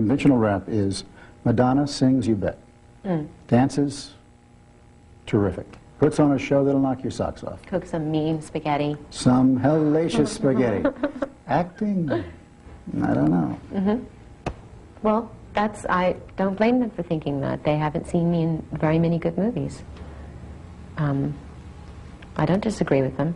Conventional rap is Madonna sings, you bet. Dances, terrific. Puts on a show that'll knock your socks off. Cook some mean spaghetti. Some hellacious spaghetti. Acting, I don't know. Well, I don't blame them for thinking that. They haven't seen me in very many good movies. I don't disagree with them.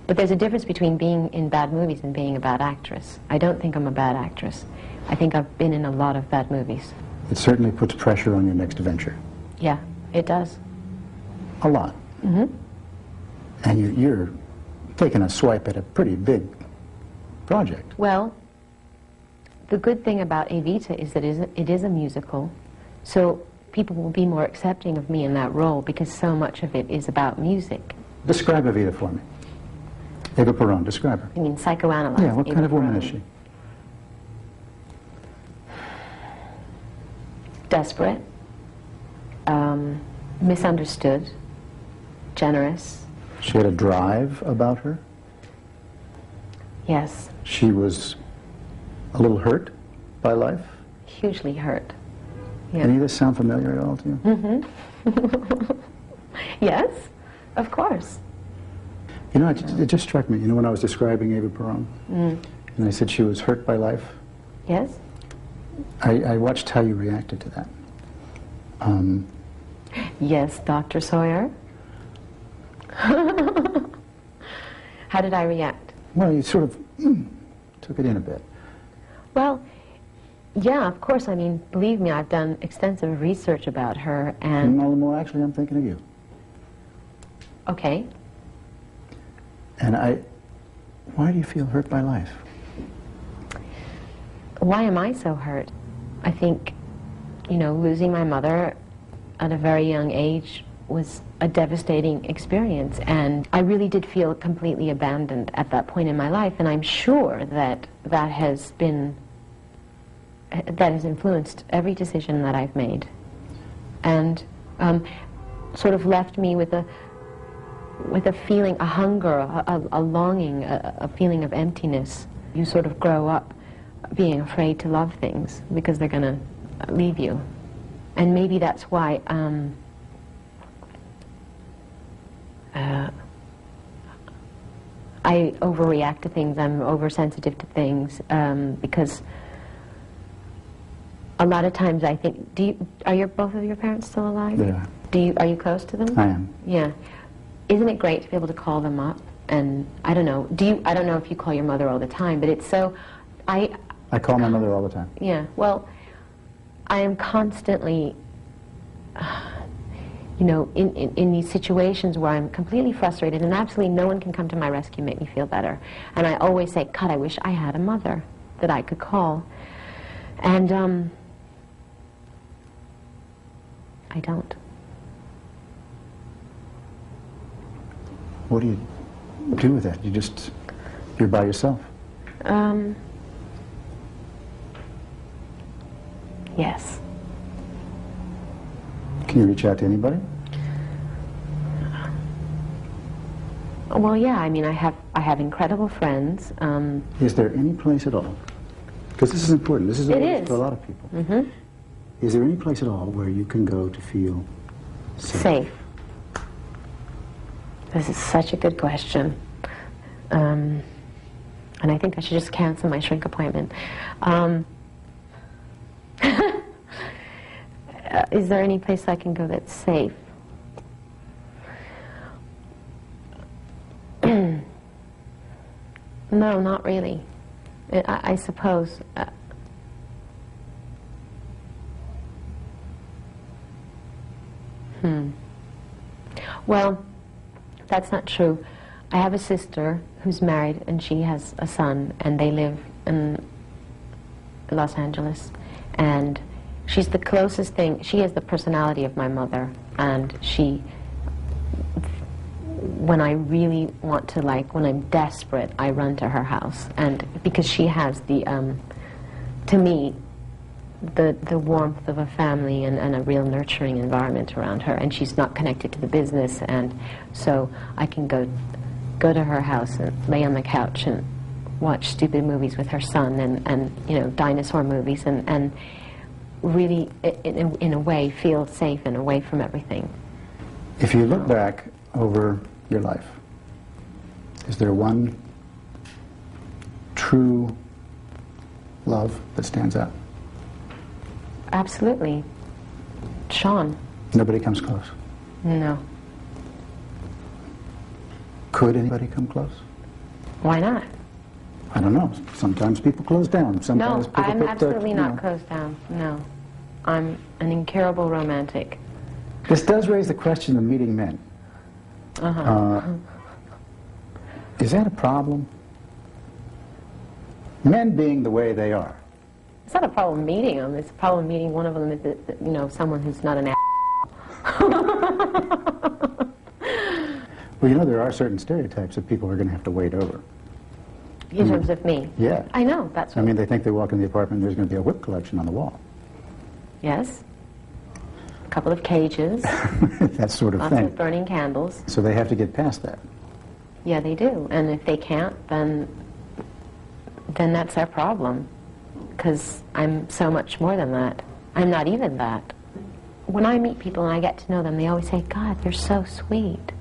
But there's a difference between being in bad movies and being a bad actress. I don't think I'm a bad actress. I think I've been in a lot of bad movies. It certainly puts pressure on your next venture. Yeah, it does. A lot. And you're taking a swipe at a pretty big project. Well, the good thing about Evita is that it is a musical, so people will be more accepting of me in that role because so much of it is about music. Describe Evita for me. Eva Peron, describe her. I mean, psychoanalyze. Yeah, what Eva kind of woman Peron. is she? Desperate, misunderstood, generous. She had a drive about her. Yes, She was a little hurt by life. hugely hurt. Yeah. Any of this sound familiar at all to you? Yes, of course. You know, it just struck me, you know, when I was describing Eva Peron, and I said she was hurt by life, Yes? I watched how you reacted to that. Yes, Dr. Sawyer. How did I react? Well, you sort of took it in a bit. Well, yeah, of course. I mean, believe me, I've done extensive research about her, and... And all the more, actually, I'm thinking of you. Okay. And why do you feel hurt by life? Why am I so hurt? I think, you know, losing my mother at a very young age was a devastating experience, and I really did feel completely abandoned at that point in my life, and I'm sure that has influenced every decision that I've made, and sort of left me with a feeling, a hunger, a longing, a feeling of emptiness. You sort of grow up being afraid to love things because they're going to leave you. And maybe that's why I overreact to things. I'm oversensitive to things because a lot of times I think, are both of your parents still alive? Yeah. Are you close to them? I am. Yeah. Isn't it great to be able to call them up? And I don't know, I don't know if you call your mother all the time, but it's so, I call my mother all the time. yeah, well, I am constantly, you know, in these situations where I'm completely frustrated and absolutely no one can come to my rescue and make me feel better. And I always say, God, I wish I had a mother that I could call. And I don't. What do you do with that? You're by yourself. Yes. Can you reach out to anybody? Well, yeah, I mean, I have incredible friends. Is there any place at all? Because this is important. This is It important is. for a lot of people. Is there any place at all where you can go to feel Safe. This is such a good question. And I think I should just cancel my shrink appointment. Is there any place I can go that's safe? No, not really. I suppose. Well, that's not true. I have a sister who's married and she has a son, and they live in Los Angeles, and she's the closest thing. She has the personality of my mother, and when I really want to, like, when I'm desperate, I run to her house, and because she has to me, the warmth of a family and a real nurturing environment around her, and she's not connected to the business, and so I can go to her house and lay on the couch and watch stupid movies with her son and you know, dinosaur movies and really, in a way, feel safe and away from everything. If you look back over your life, is there one true love that stands out? Absolutely. Sean. Nobody comes close. No. Could anybody come close? Why not? I don't know. Sometimes people close down. Sometimes No, people I'm put, absolutely you not know. closed down. No. I'm an incurable romantic. This does raise the question of meeting men. Is that a problem? Men being the way they are. It's not a problem meeting them. It's a problem meeting one of them, you know, someone who's not an Well, you know, there are certain stereotypes that people are going to have to wade over. in terms of me. Yeah. I know, that's I what... mean, they think they walk in the apartment and there's going to be a whip collection on the wall. Yes. A couple of cages. That sort of Lots thing. of burning candles. So they have to get past that. Yeah, they do. And if they can't, then that's their problem. Because I'm so much more than that. I'm not even that. When I meet people and I get to know them, they always say, God, you're so sweet.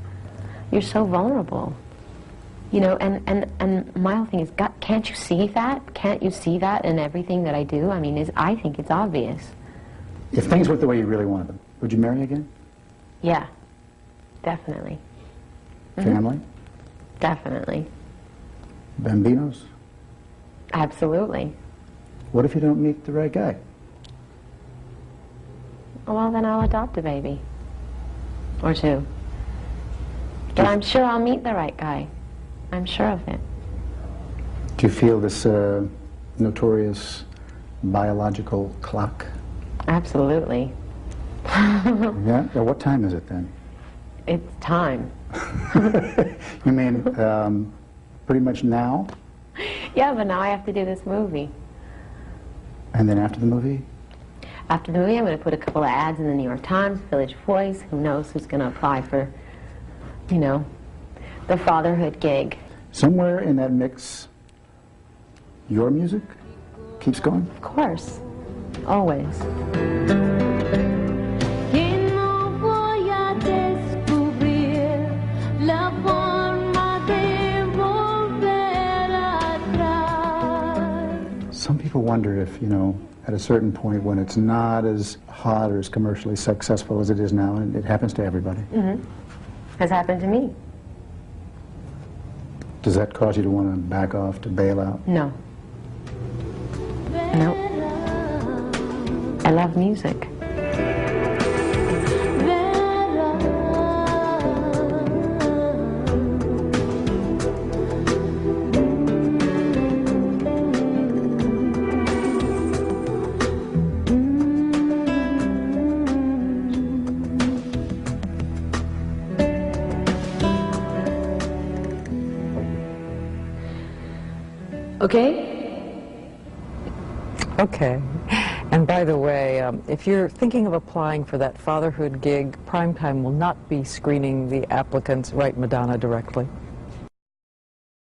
You're so vulnerable. You know, and my whole thing is, God, can't you see that? Can't you see that in everything that I do? I mean, I think it's obvious. If things went the way you really wanted them, would you marry again? Yeah, definitely. Family? Definitely. Bambinos? Absolutely. What if you don't meet the right guy? Well, then I'll adopt a baby. Or two. But I'm sure I'll meet the right guy. I'm sure of it. Do you feel this notorious biological clock? Absolutely. Yeah? Well, what time is it then? It's time. You mean pretty much now? Yeah, but now I have to do this movie. And then after the movie? After the movie, I'm going to put a couple of ads in the New York Times, Village Voice. Who knows who's going to apply for, you know, the fatherhood gig. Somewhere in that mix, your music keeps going? Of course. Always. Que no voy a descubrir la forma de volver atrás. Some people wonder if, you know, at a certain point when it's not as hot or as commercially successful as it is now, and it happens to everybody, Has happened to me. does that cause you to want to back off, to bail out? No. No. I love music. Okay? Okay. And by the way, if you're thinking of applying for that fatherhood gig, Primetime will not be screening the applicants. Write Madonna directly.